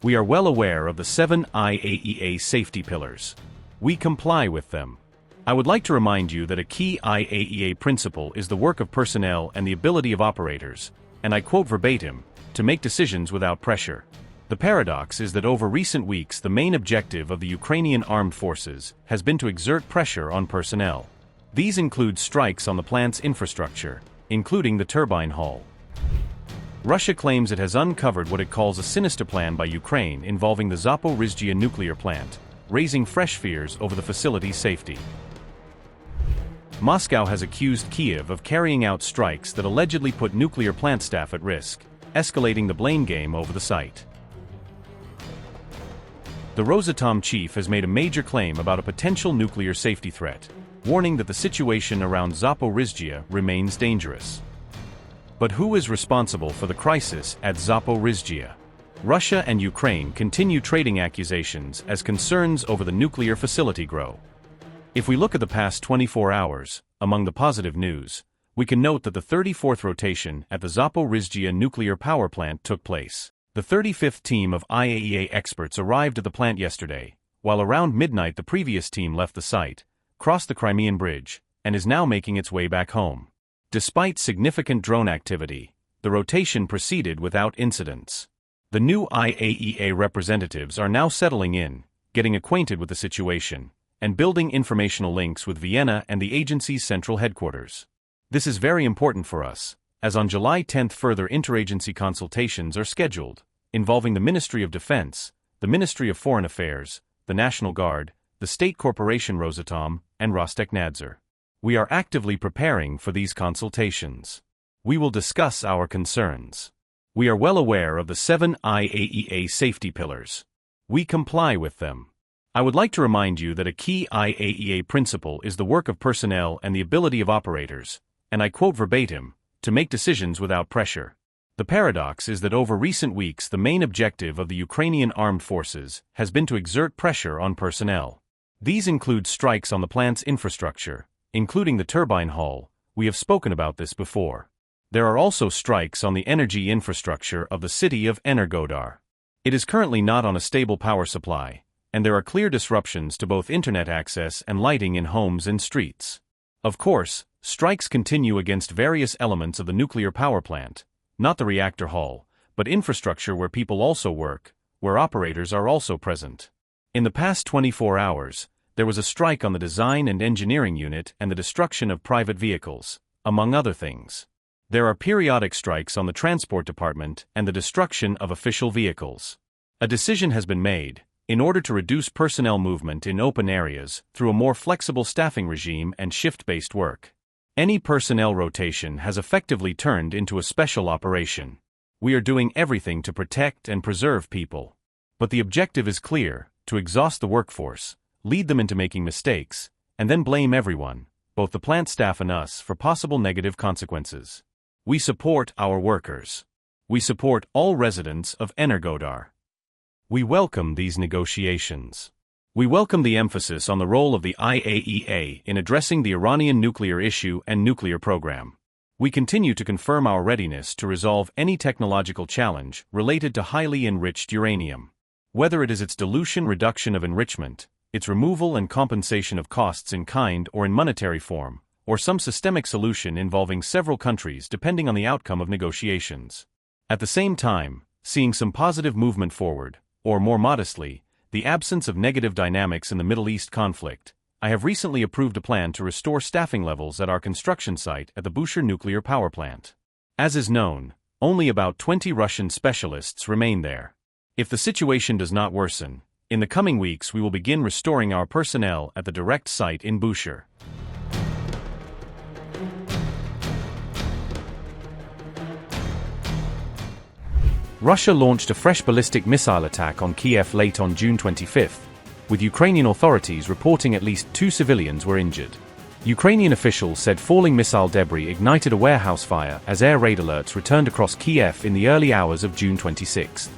We are well aware of the 7 IAEA safety pillars. We comply with them. I would like to remind you that a key IAEA principle is the work of personnel and the ability of operators, and I quote verbatim, to make decisions without pressure. The paradox is that over recent weeks the main objective of the Ukrainian armed forces has been to exert pressure on personnel. These include strikes on the plant's infrastructure, including the turbine hall. Russia claims it has uncovered what it calls a sinister plan by Ukraine involving the Zaporizhzhia Nuclear Plant, raising fresh fears over the facility's safety. Moscow has accused Kyiv of carrying out strikes that allegedly put nuclear plant staff at risk, escalating the blame game over the site. The Rosatom chief has made a major claim about a potential nuclear safety threat, warning that the situation around Zaporizhzhia remains dangerous. But who is responsible for the crisis at Zaporizhzhia? Russia and Ukraine continue trading accusations as concerns over the nuclear facility grow. If we look at the past 24 hours, among the positive news, we can note that the 34th rotation at the Zaporizhzhia Nuclear Power Plant took place. The 35th team of IAEA experts arrived at the plant yesterday, while around midnight the previous team left the site, crossed the Crimean Bridge, and is now making its way back home. Despite significant drone activity, the rotation proceeded without incidents. The new IAEA representatives are now settling in, getting acquainted with the situation, and building informational links with Vienna and the agency's central headquarters. This is very important for us, as on July 10 further interagency consultations are scheduled, involving the Ministry of Defense, the Ministry of Foreign Affairs, the National Guard, the state corporation Rosatom, and Rostekhnadzor. We are actively preparing for these consultations. We will discuss our concerns. We are well aware of the 7 IAEA safety pillars. We comply with them. I would like to remind you that a key IAEA principle is the work of personnel and the ability of operators, and I quote verbatim, to make decisions without pressure. The paradox is that over recent weeks the main objective of the Ukrainian armed forces has been to exert pressure on personnel. These include strikes on the plant's infrastructure, including the turbine hall. We have spoken about this before. There are also strikes on the energy infrastructure of the city of Energodar. It is currently not on a stable power supply, and there are clear disruptions to both internet access and lighting in homes and streets. Of course, strikes continue against various elements of the nuclear power plant, not the reactor hall, but infrastructure where people also work, where operators are also present. In the past 24 hours, there was a strike on the design and engineering unit and the destruction of private vehicles, among other things. There are periodic strikes on the transport department and the destruction of official vehicles. A decision has been made, in order to reduce personnel movement in open areas through a more flexible staffing regime and shift-based work. Any personnel rotation has effectively turned into a special operation. We are doing everything to protect and preserve people. But the objective is clear, to exhaust the workforce, lead them into making mistakes, and then blame everyone, both the plant staff and us, for possible negative consequences. We support our workers. We support all residents of Energodar. We welcome these negotiations. We welcome the emphasis on the role of the IAEA in addressing the Iranian nuclear issue and nuclear program. We continue to confirm our readiness to resolve any technological challenge related to highly enriched uranium. Whether it is its dilution, reduction of enrichment, its removal and compensation of costs in kind or in monetary form, or some systemic solution involving several countries depending on the outcome of negotiations. At the same time, seeing some positive movement forward, or more modestly, the absence of negative dynamics in the Middle East conflict, I have recently approved a plan to restore staffing levels at our construction site at the Bushehr Nuclear Power Plant. As is known, only about 20 Russian specialists remain there. If the situation does not worsen, in the coming weeks we will begin restoring our personnel at the direct site in Bushehr. Russia launched a fresh ballistic missile attack on Kiev late on June 25, with Ukrainian authorities reporting at least 2 civilians were injured. Ukrainian officials said falling missile debris ignited a warehouse fire as air raid alerts returned across Kiev in the early hours of June 26.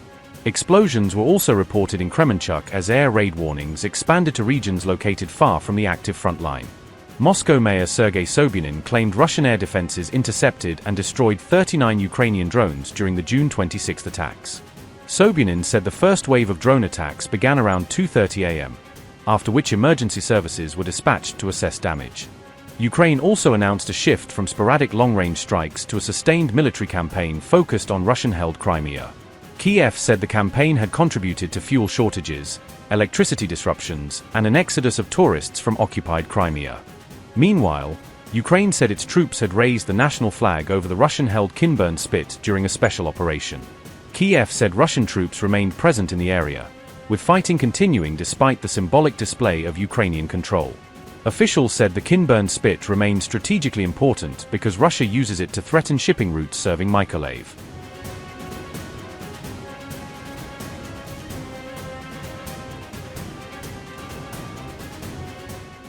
Explosions were also reported in Kremenchuk as air raid warnings expanded to regions located far from the active front line. Moscow Mayor Sergei Sobyanin claimed Russian air defenses intercepted and destroyed 39 Ukrainian drones during the June 26 attacks. Sobyanin said the first wave of drone attacks began around 2:30 a.m., after which emergency services were dispatched to assess damage. Ukraine also announced a shift from sporadic long-range strikes to a sustained military campaign focused on Russian-held Crimea. Kiev said the campaign had contributed to fuel shortages, electricity disruptions, and an exodus of tourists from occupied Crimea. Meanwhile, Ukraine said its troops had raised the national flag over the Russian-held Kinburn Spit during a special operation. Kiev said Russian troops remained present in the area, with fighting continuing despite the symbolic display of Ukrainian control. Officials said the Kinburn Spit remained strategically important because Russia uses it to threaten shipping routes serving Mykolaiv.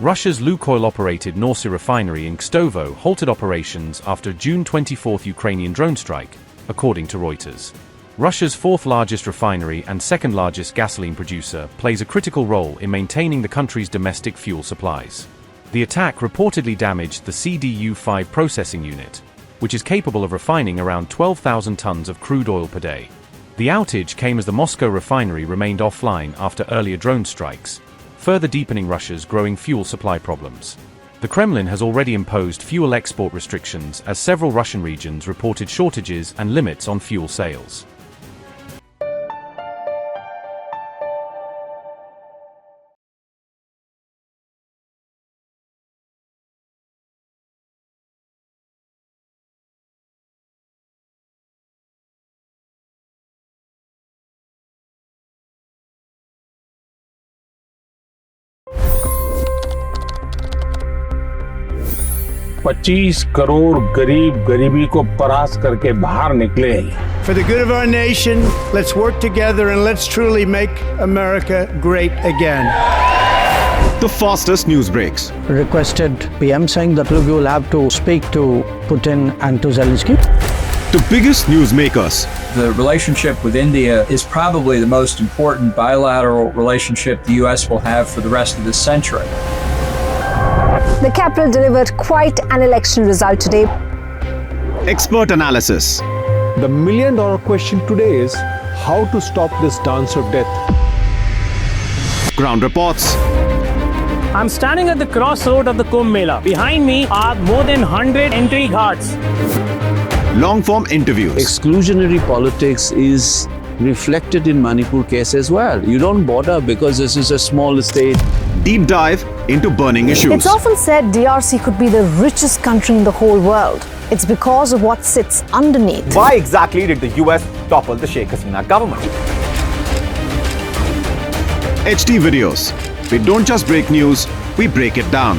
Russia's Lukoil-operated Norsy refinery in Kstovo halted operations after a June 24 Ukrainian drone strike, according to Reuters. Russia's fourth-largest refinery and second-largest gasoline producer plays a critical role in maintaining the country's domestic fuel supplies. The attack reportedly damaged the CDU-5 processing unit, which is capable of refining around 12,000 tons of crude oil per day. The outage came as the Moscow refinery remained offline after earlier drone strikes, further deepening Russia's growing fuel supply problems. The Kremlin has already imposed fuel export restrictions as several Russian regions reported shortages and limits on fuel sales. $25 crore गरीब गरीबी को परास्त करके बाहर निकले। For the good of our nation, let's work together and let's truly make America great again. The fastest news breaks. Requested PM saying that look, you will have to speak to Putin and to Zelensky. The biggest newsmakers. The relationship with India is probably the most important bilateral relationship the U.S. will have for the rest of this century. The capital delivered quite an election result today. Expert analysis. The million-dollar question today is how to stop this dance of death. Ground reports. I'm standing at the crossroad of the Kumbh Mela. Behind me are more than 100 entry ghats. Long-form interviews. Exclusionary politics is reflected in Manipur case as well. You don't bother because this is a small state. Deep dive into burning issues. It's often said DRC could be the richest country in the whole world. It's because of what sits underneath. Why exactly did the US topple the Sheikh Hasina government? HD videos. We don't just break news, we break it down.